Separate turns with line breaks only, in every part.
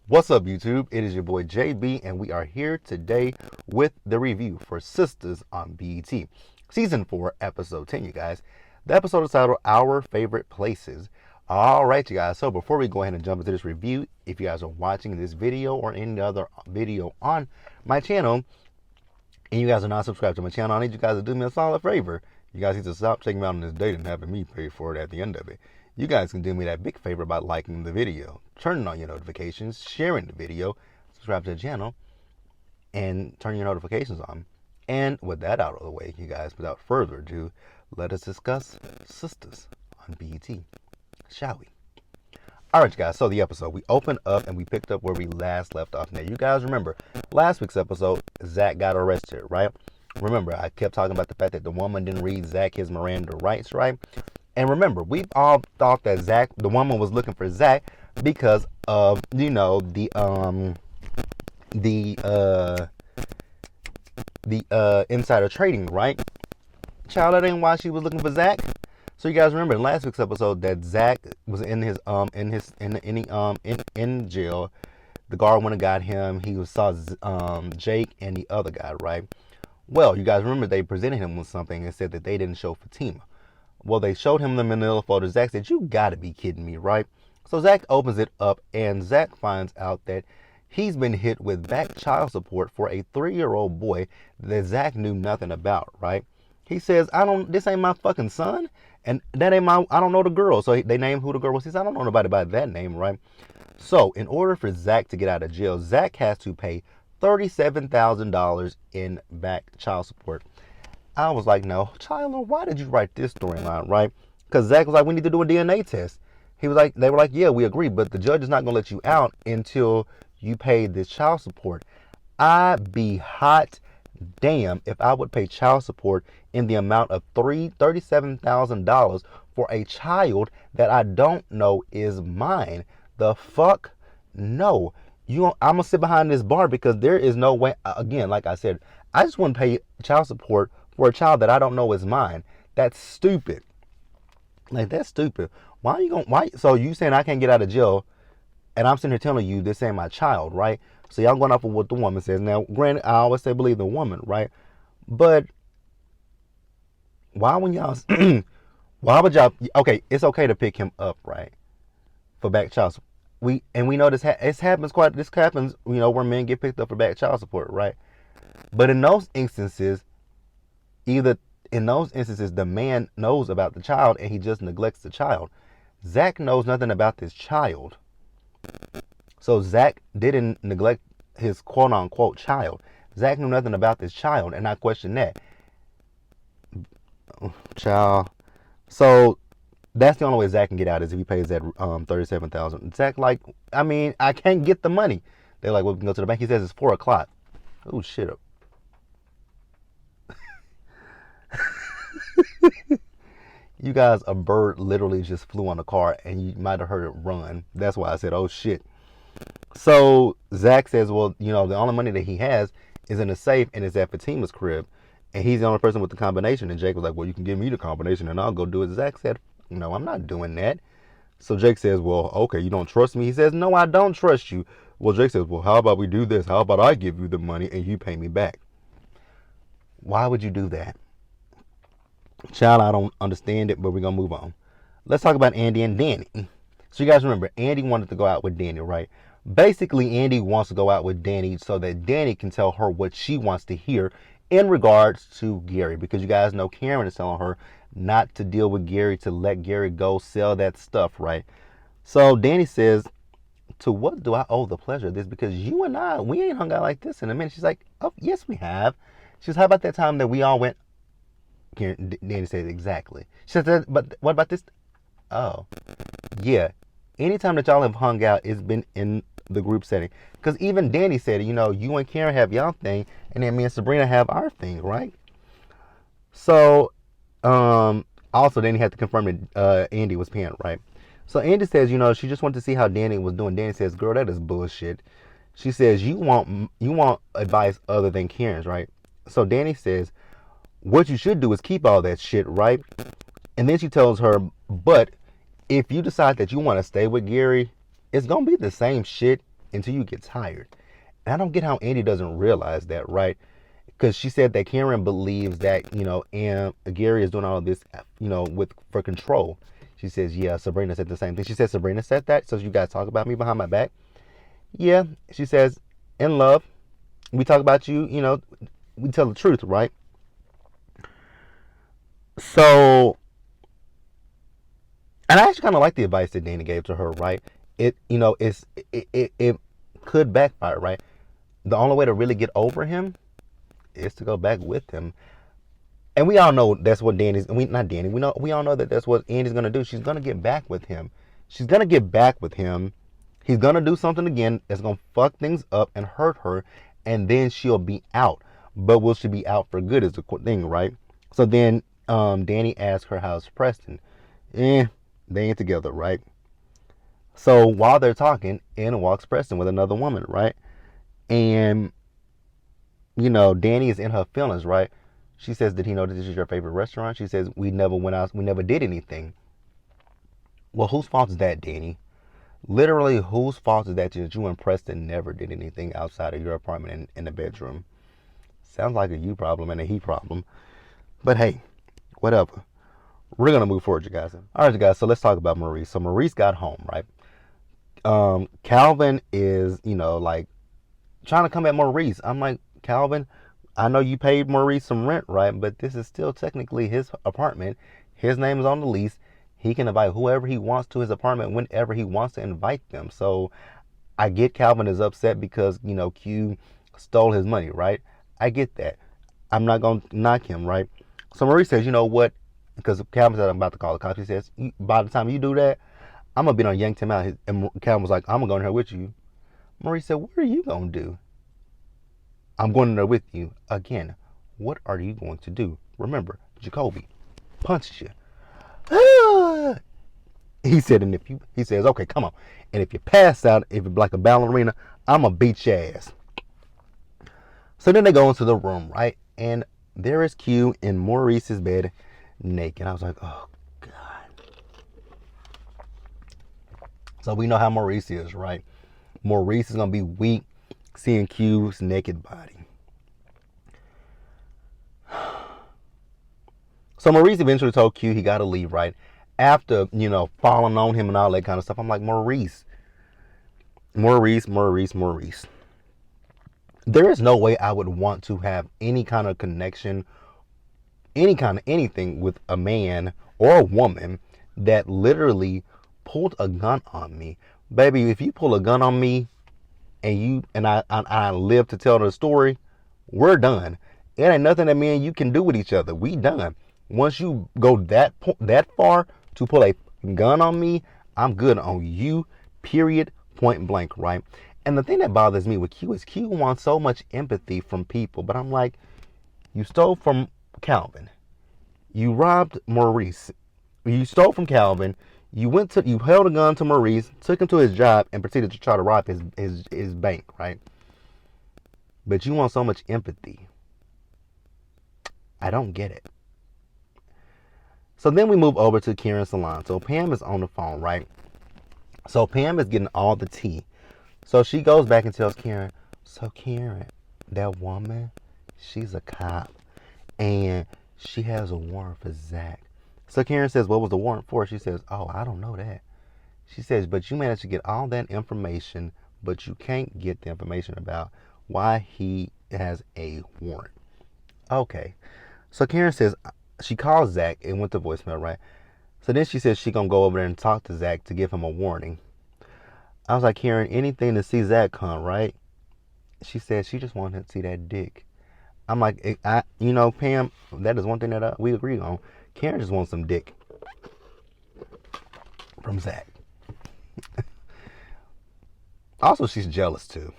What's up, YouTube? It is your boy JB, and we are here today with the review for Sistas on BET. Season 4, Episode 10, you guys. The episode is titled Our Favorite Places. Alright, you guys, so before we go ahead and jump into this review, if you guys are watching this video or any other video on my channel, and you guys are not subscribed to my channel, I need you guys to do me a solid favor. You guys need to stop taking me out on this date and having me pay for it at the end of it. You guys can do me that big favor by liking the video, turning on your notifications, sharing the video, subscribe to the channel, and turn your notifications on. And with that out of the way, you guys, without further ado, let us discuss Sistas on BET, shall we? Alright, you guys, so the episode, we opened up and we picked up where we last left off. Now, you guys remember, last week's episode, Zach got arrested, right? Remember, I kept talking about the fact that the woman didn't read Zach his Miranda rights, right? And remember, we all thought that the woman was looking for Zach because of, the insider trading, right? Child, that ain't why she was looking for Zach. So you guys remember in last week's episode that Zach was in jail. The guard went and got him. He saw Jake and the other guy, right? Well, you guys remember they presented him with something and said that they didn't show Fatima. Well, they showed him the manila folder. Zach said, "You gotta be kidding me, right?" So Zach opens it up, and Zach finds out that he's been hit with back child support for a 3-year-old boy that Zach knew nothing about, right? He says, this ain't my fucking son, and that ain't I don't know the girl. So they named who the girl was. He says, I don't know nobody by that name, right? So in order for Zach to get out of jail, Zach has to pay $37,000 in back child support. I was like, no, Tyler, why did you write this storyline, right? Because Zach was like, we need to do a DNA test. He was like, they were like, yeah, we agree, but the judge is not going to let you out until you pay this child support. I'd be hot damn if I would pay child support in the amount of $37,000 for a child that I don't know is mine. The fuck? No. I'm going to sit behind this bar because there is no way. Again, like I said, I just want to pay child support for a child that I don't know is mine. That's stupid. Like, that's stupid. So you saying I can't get out of jail, and I'm sitting here telling you this ain't my child, right? So y'all going off of what the woman says. Now, granted, I always say believe the woman, right? But why would y'all, okay, it's okay to pick him up, right? For back child support. We know this happens, where men get picked up for back child support, right? But in those instances, the man knows about the child and he just neglects the child. Zach knows nothing about this child. So Zach didn't neglect his quote unquote child. Zach knew nothing about this child, and I question that. Child. So that's the only way Zach can get out is if he pays that $37,000. Zach, I can't get the money. They're like, well, we can go to the bank. He says it's 4:00. Oh shit up. You guys, a bird literally just flew on the car and you might have heard it run. That's why I said, oh shit. So Zach says, well, the only money that he has is in a safe and it's at Fatima's crib. And he's the only person with the combination. And Jake was like, well, you can give me the combination and I'll go do it. Zach said, no, I'm not doing that. So Jake says, well, okay, you don't trust me? He says, no, I don't trust you. Well, Jake says, well, how about we do this? How about I give you the money and you pay me back? Why would you do that? Child, I don't understand it, but we're going to move on. Let's talk about Andy and Danny. So you guys remember, Andy wanted to go out with Danny, right? Basically, Andy wants to go out with Danny so that Danny can tell her what she wants to hear in regards to Gary. Because you guys know Karen is telling her not to deal with Gary, to let Gary go sell that stuff, right? So Danny says, to what do I owe the pleasure of this? Because you and I, we ain't hung out like this in a minute. She's like, oh, yes, we have. She says, how about that time that we all went? Danny says, exactly. She says, but what about this? Oh, yeah. Anytime that y'all have hung out, it's been in the group setting. Because even Danny said, you and Karen have y'all thing, and then me and Sabrina have our thing, right? So, also Danny had to confirm that Andy was paying, right? So Andy says, she just wanted to see how Danny was doing. Danny says, girl, that is bullshit. She says, you want advice other than Karen's, right? So Danny says, what you should do is keep all that shit, right? And then she tells her, but if you decide that you want to stay with Gary, it's going to be the same shit until you get tired. And I don't get how Andy doesn't realize that, right? Because she said that Karen believes that, and Gary is doing all of this, for control. She says, yeah, Sabrina said the same thing. She said, Sabrina said that, so you guys talk about me behind my back. Yeah, she says, in love, we talk about you, we tell the truth, right? So, and I actually kind of like the advice that Dana gave to her, right? It could backfire, right? The only way to really get over him is to go back with him. And we all know that's what not Danny, we all know that that's what Andy's gonna do. She's gonna get back with him. She's gonna get back with him. He's gonna do something again that's gonna fuck things up and hurt her, and then she'll be out. But will she be out for good is the thing, right? So then Danny asks her, how's Preston? They ain't together, right? So while they're talking, in walks Preston with another woman, right? And Danny is in her feelings, right? She says, did he know that this is your favorite restaurant? She says, we never went out, we never did anything. Well, whose fault is that, Danny? Literally, whose fault is that you and Preston never did anything outside of your apartment in the bedroom? Sounds like a you problem and a he problem. But hey, whatever. We're going to move forward, you guys. All right, you guys, so let's talk about Maurice. So Maurice got home, right? Calvin is, trying to come at Maurice. I'm like, Calvin, I know you paid Maurice some rent, right? But this is still technically his apartment. His name is on the lease. He can invite whoever he wants to his apartment whenever he wants to invite them. So I get Calvin is upset because, Q stole his money, right? I get that. I'm not going to knock him, right? So Maurice says, you know what? Because Calvin said, I'm about to call the cops. He says, by the time you do that, I'm going to be on yank him out. And Calvin was like, I'm going to go in here with you. Maurice said, what are you going to do? I'm going in there with you. Again, what are you going to do? Remember, Jacoby punched you. He said, he says, okay, come on. And if you pass out, if you're like a ballerina, I'm going to beat your ass. So then they go into the room, right? And there is Q in Maurice's bed naked. I was like, oh, God. So we know how Maurice is, right? Maurice is going to be weak seeing Q's naked body. So Maurice eventually told Q he got to leave, right? After, falling on him and all that kind of stuff. I'm like, Maurice. There is no way I would want to have any kind of connection, any kind of anything with a man or a woman that literally pulled a gun on me. Baby, if you pull a gun on me and I live to tell the story, we're done. It ain't nothing that me and you can do with each other. We done. Once you go that far to pull a gun on me, I'm good on you, period, point blank, right? And the thing that bothers me with Q is Q wants so much empathy from people, but I'm like, you stole from Calvin. You robbed Maurice. You stole from Calvin. You held a gun to Maurice, took him to his job, and proceeded to try to rob his bank, right? But you want so much empathy. I don't get it. So then we move over to Karen's salon. So Pam is on the phone, right? So Pam is getting all the tea. So she goes back and tells Karen, so Karen, that woman, she's a cop. And she has a warrant for Zach. So Karen says, what was the warrant for? She says, oh, I don't know that. She says, but you managed to get all that information, but you can't get the information about why he has a warrant. Okay. So Karen says, she calls Zach and went to voicemail, right? So then she says she gonna go over there and talk to Zach to give him a warning. I was like, Karen, anything to see Zach come, right? She said she just wanted to see that dick. I'm like, Pam, that is one thing that we agree on. Karen just wants some dick from Zach. Also, she's jealous too.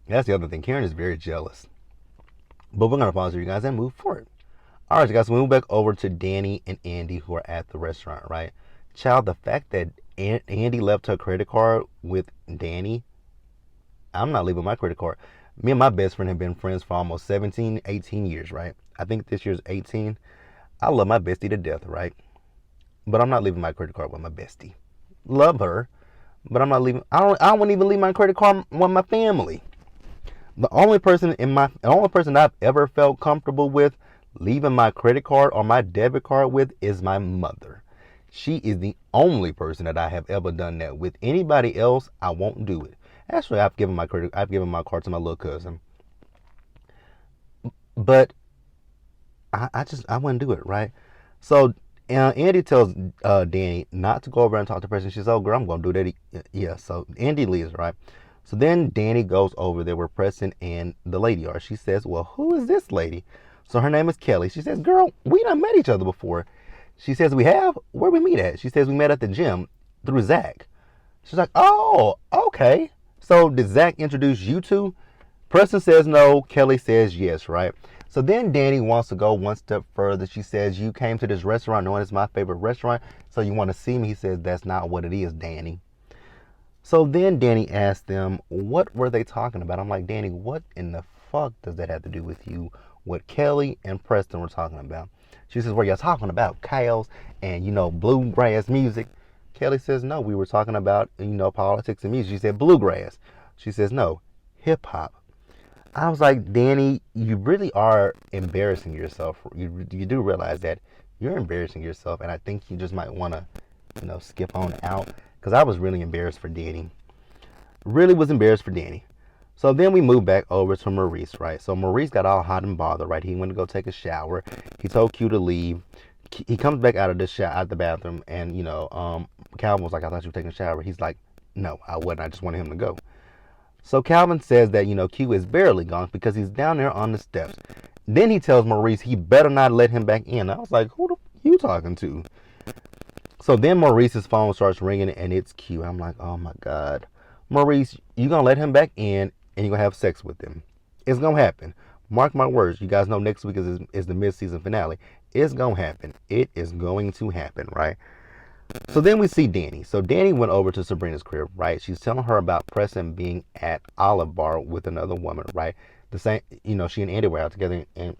That's the other thing. Karen is very jealous. But we're gonna pause here, you guys, and move forward. All right, you guys, so we move back over to Danny and Andy who are at the restaurant, right? Child, the fact that Andy left her credit card with Danny, I'm not leaving my credit card. Me and my best friend have been friends for almost 17, 18 years, right? I think this year's 18. I love my bestie to death, right? But I'm not leaving my credit card with my bestie. Love her, but I'm not leaving. I wouldn't even leave my credit card with my family. The only person I've ever felt comfortable with leaving my credit card or my debit card with is my mother. She is the only person that I have ever done that with. Anybody else, I won't do it. Actually, I've given my card to my little cousin, but I wouldn't do it, right? So Andy tells Danny not to go over and talk to Preston. She says, "Oh, girl, I'm gonna do that." Yeah. So Andy leaves, right? So then Danny goes over there where Preston and the lady are. She says, "Well, who is this lady?" So her name is Kelly. She says, "Girl, we done met each other before." She says, "We have? Where we meet at?" She says, "We met at the gym through Zach." She's like, "Oh, okay. So did Zach introduce you two?" Preston says no. Kelly says yes, right? So then Danny wants to go one step further. She says, "You came to this restaurant knowing it's my favorite restaurant, so you want to see me." He says, "That's not what it is, Danny." So then Danny asked them, what were they talking about? I'm like, Danny, what in the fuck does that have to do with you? What Kelly and Preston were talking about? She says, "Were y'all talking about cows and, bluegrass music?" Kelly says, "No, we were talking about, politics and music." She said, "Bluegrass." She says, "No, hip hop." I was like, Danny, you really are embarrassing yourself. You do realize that you're embarrassing yourself, and I think you just might want to, skip on out. Because I was really embarrassed for Danny. Really was embarrassed for Danny. So then we moved back over to Maurice, right? So Maurice got all hot and bothered, right? He went to go take a shower. He told Q to leave. He comes back out of the bathroom, and Calvin was like, "I thought you were taking a shower." He's like, "No, I wasn't. I just wanted him to go." So Calvin says that Q is barely gone because he's down there on the steps. Then he tells Maurice he better not let him back in. I was like, "Who the you talking to?" So then Maurice's phone starts ringing and it's Q. I'm like, oh my God. Maurice, you gonna let him back in and you're gonna have sex with him. It's gonna happen. Mark my words. You guys know next week is the mid-season finale. It's gonna happen. It is going to happen, right? So then we see Danny. So Danny went over to Sabrina's crib, right? She's telling her about Preston being at Olive Bar with another woman, right? The same, she and Andy were out together, and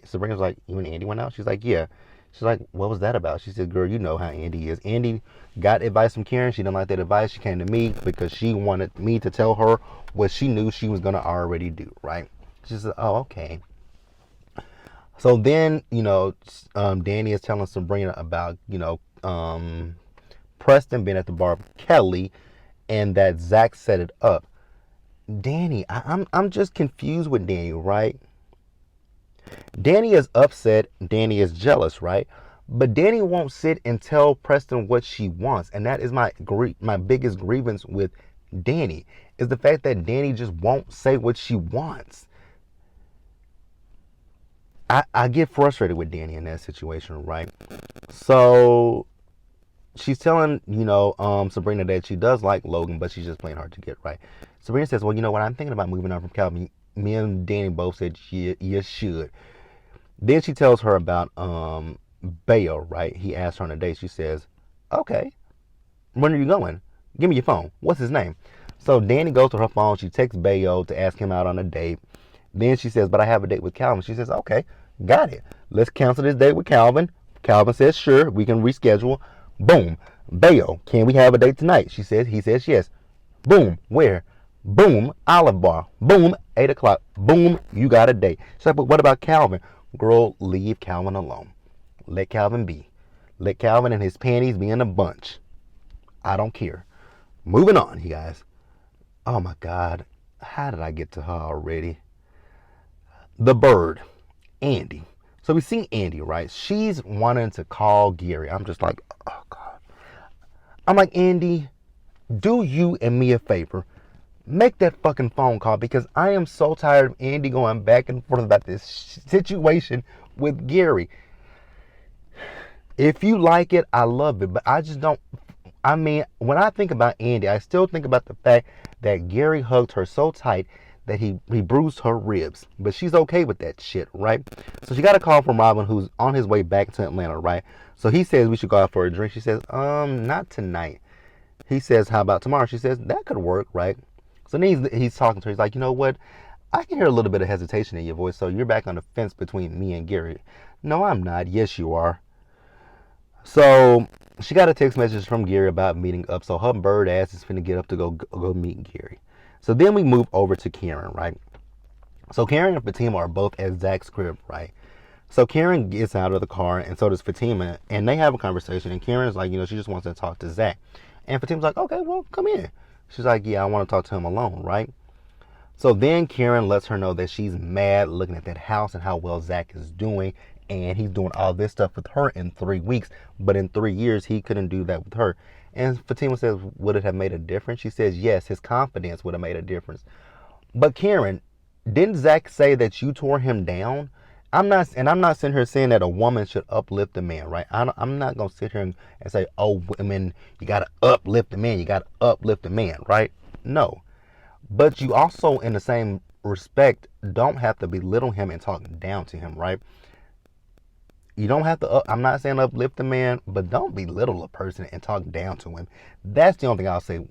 Sabrina's like, "You and Andy went out?" She's like, "Yeah." She's like, "What was that about?" She said, "Girl, you know how Andy is. Andy got advice from Karen. She didn't like that advice. She came to me because she wanted me to tell her what she knew she was gonna already do, right?" She said, "Oh, okay." So then, Danny is telling Sabrina about, Preston being at the bar with Kelly and that Zach set it up. Danny, I'm just confused with Danny, right? Danny is upset. Danny is jealous, right? But Danny won't sit and tell Preston what she wants, and that is my biggest grievance with Danny is the fact that Danny just won't say what she wants. I get frustrated with Danny in that situation, right? So she's telling, Sabrina that she does like Logan, but she's just playing hard to get, right? Sabrina says, "Well, you know what? I'm thinking about moving on from Calvin." Me and Danny both said, "Yeah, you should." Then she tells her about Bayo, right? He asked her on a date. She says, "Okay, when are you going? Give me your phone. What's his name?" So Danny goes to her phone. She texts Bayo to ask him out on a date. Then she says, "But I have a date with Calvin." She says, "Okay, got it. Let's cancel this date with Calvin." Calvin says, "Sure, we can reschedule." Boom. Bayo, "Can we have a date tonight?" He says, "Yes." Boom. Where? Boom. Olive Bar. Boom. 8 o'clock. Boom. You got a date. She's like, "But what about Calvin?" Girl, leave Calvin alone. Let Calvin be. Let Calvin and his panties be in a bunch. I don't care. Moving on, you guys. Oh my God. How did I get to her already? The bird. Andy. So we see Andy, right? She's wanting to call Gary. I'm just like, oh God. I'm like, Andy, do you and me a favor. Make that fucking phone call because I am so tired of Andy going back and forth about this situation with Gary. If you like it, I love it, but I just don't. I mean, when I think about Andy, I still think about the fact that Gary hugged her so tight that he bruised her ribs. But she's okay with that shit, right? So she got a call from Robin, who's on his way back to Atlanta, right? So he says we should go out for a drink. She says, not tonight. He says, "How about tomorrow?" She says, "That could work," right? So then he's talking to her. He's like, "You know what? I can hear a little bit of hesitation in your voice. So you're back on the fence between me and Gary." "No, I'm not." "Yes, you are." So she got a text message from Gary about meeting up. So her bird ass is finna get up to go meet Gary. So then we move over to Karen, right? So Karen and Fatima are both at Zach's crib, right? So Karen gets out of the car, and so does Fatima, and they have a conversation. And Karen's like, she just wants to talk to Zach, and Fatima's like, okay, well, come in. She's like, yeah, I want to talk to him alone, right? So then Karen lets her know that she's mad looking at that house and how well Zach is doing, and he's doing all this stuff with her in 3 weeks, but in 3 years he couldn't do that with her. And Fatima says, would it have made a difference? She says, yes, his confidence would have made a difference. But Karen, didn't Zach say that you tore him down? I'm not sitting here saying that a woman should uplift a man, right? I'm not gonna sit here and say, oh, women, you gotta uplift a man, you gotta uplift a man, right? No, but you also, in the same respect, don't have to belittle him and talk down to him, right? You don't have to. I'm not saying uplift a man, but don't belittle a person and talk down to him. That's the only thing I'll say.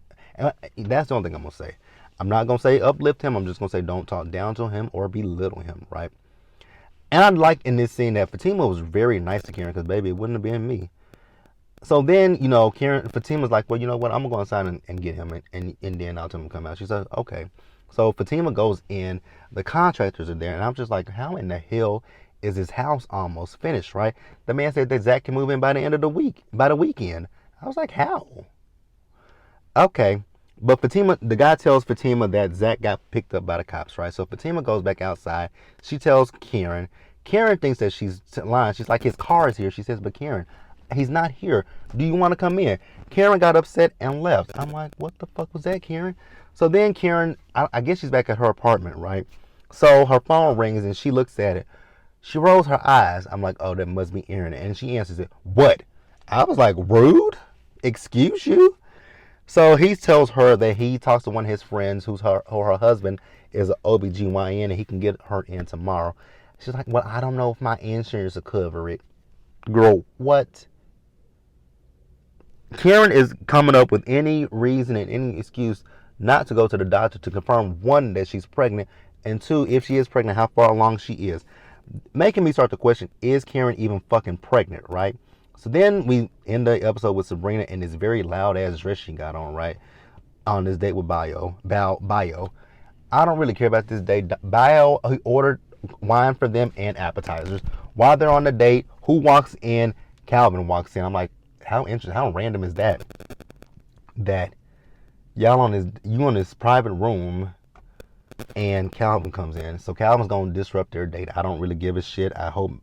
That's the only thing I'm gonna say. I'm not gonna say uplift him. I'm just gonna say don't talk down to him or belittle him, right? And I like in this scene that Fatima was very nice to Karen because, baby, it wouldn't have been me. So then, Fatima's like, well, you know what? I'm going to go inside and get him, and then I'll tell him to come out. She says, okay. So Fatima goes in. The contractors are there, and I'm just like, how in the hell is his house almost finished, right? The man said that Zach can move in by the end of the week, by the weekend. I was like, how? Okay. But Fatima, the guy tells Fatima that Zach got picked up by the cops, right? So Fatima goes back outside. She tells Karen. Karen thinks that she's lying. She's like, his car is here. She says, but Karen, he's not here. Do you want to come in? Karen got upset and left. I'm like, what the fuck was that, Karen? So then Karen, I guess she's back at her apartment, right? So her phone rings and she looks at it. She rolls her eyes. I'm like, oh, that must be Aaron. And she answers it, what? I was like, rude? Excuse you? So he tells her that he talks to one of his friends who's her husband is an OBGYN and he can get her in tomorrow. She's like, well, I don't know if my insurance will cover it. Girl, what? Karen is coming up with any reason and any excuse not to go to the doctor to confirm, one, that she's pregnant, and two, if she is pregnant, how far along she is. Making me start to question, is Karen even fucking pregnant, right? So then we end the episode with Sabrina in this very loud ass dress she got on, right? On this date with Bio. I don't really care about this date. Bio, he ordered wine for them and appetizers. While they're on the date, who walks in? Calvin walks in. I'm like, how interesting, how random is that? That you on this private room and Calvin comes in. So Calvin's gonna disrupt their date. I don't really give a shit. I hope.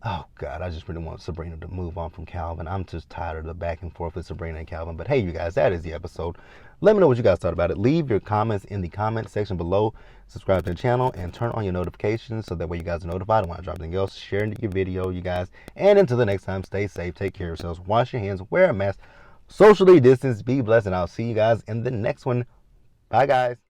Oh God, I just really want Sabrina to move on from Calvin. I'm just tired of the back and forth with Sabrina and Calvin. But hey, you guys, that is the episode. Let me know what you guys thought about it. Leave your comments in the comment section below. Subscribe to the channel and turn on your notifications so that way you guys are notified when I drop anything else. Share your video, you guys. And until the next time, stay safe, take care of yourselves, wash your hands, wear a mask, socially distance, be blessed, and I'll see you guys in the next one. Bye, guys.